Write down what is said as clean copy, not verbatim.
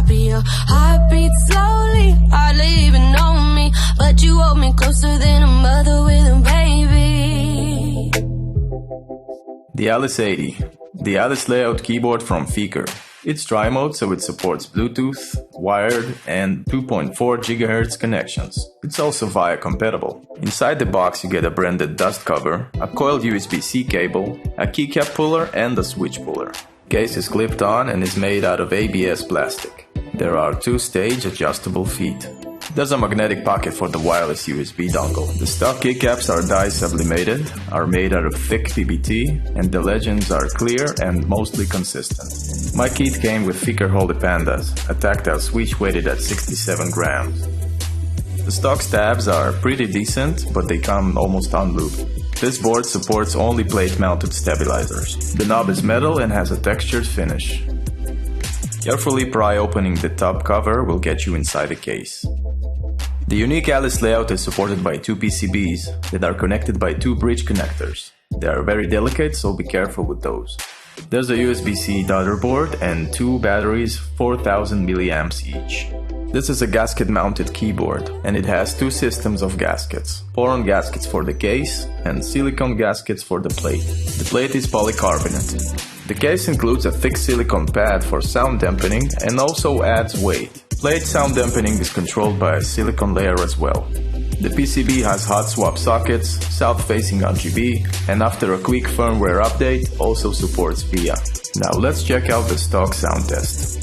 copy. Your heart beats slowly, hardly even know me, but you hold me closer than a mother with a baby. The Alice 80, the Alice layout keyboard from FEKER. It's tri-mode, so it supports Bluetooth, wired, and 2.4 GHz connections. It's also VIA compatible. Inside the box you get a branded dust cover, a coiled USB-C cable, a keycap puller, and a switch puller. Case is clipped on and is made out of ABS plastic. There are 2-stage adjustable feet. There's a magnetic pocket for the wireless USB dongle. The stock keycaps are dye sublimated, are made out of thick PBT, and the legends are clear and mostly consistent. My kit came with FEKER Holy Pandas, a tactile switch weighted at 67 grams. The stock stabs are pretty decent, but they come almost unlooped. This board supports only plate-mounted stabilizers. The knob is metal and has a textured finish. Carefully pry opening the top cover will get you inside the case. The unique Alice layout is supported by 2 PCBs that are connected by 2 bridge connectors. They are very delicate, so be careful with those. There's a USB-C daughter board and 2 batteries, 4000 mAh each. This is a gasket-mounted keyboard, and it has 2 systems of gaskets. Boron gaskets for the case and silicone gaskets for the plate. The plate is polycarbonate. The case includes a thick silicone pad for sound dampening and also adds weight. Plate sound dampening is controlled by a silicone layer as well. The PCB has hot swap sockets, south-facing RGB, and after a quick firmware update, also supports VIA. Now let's check out the stock sound test.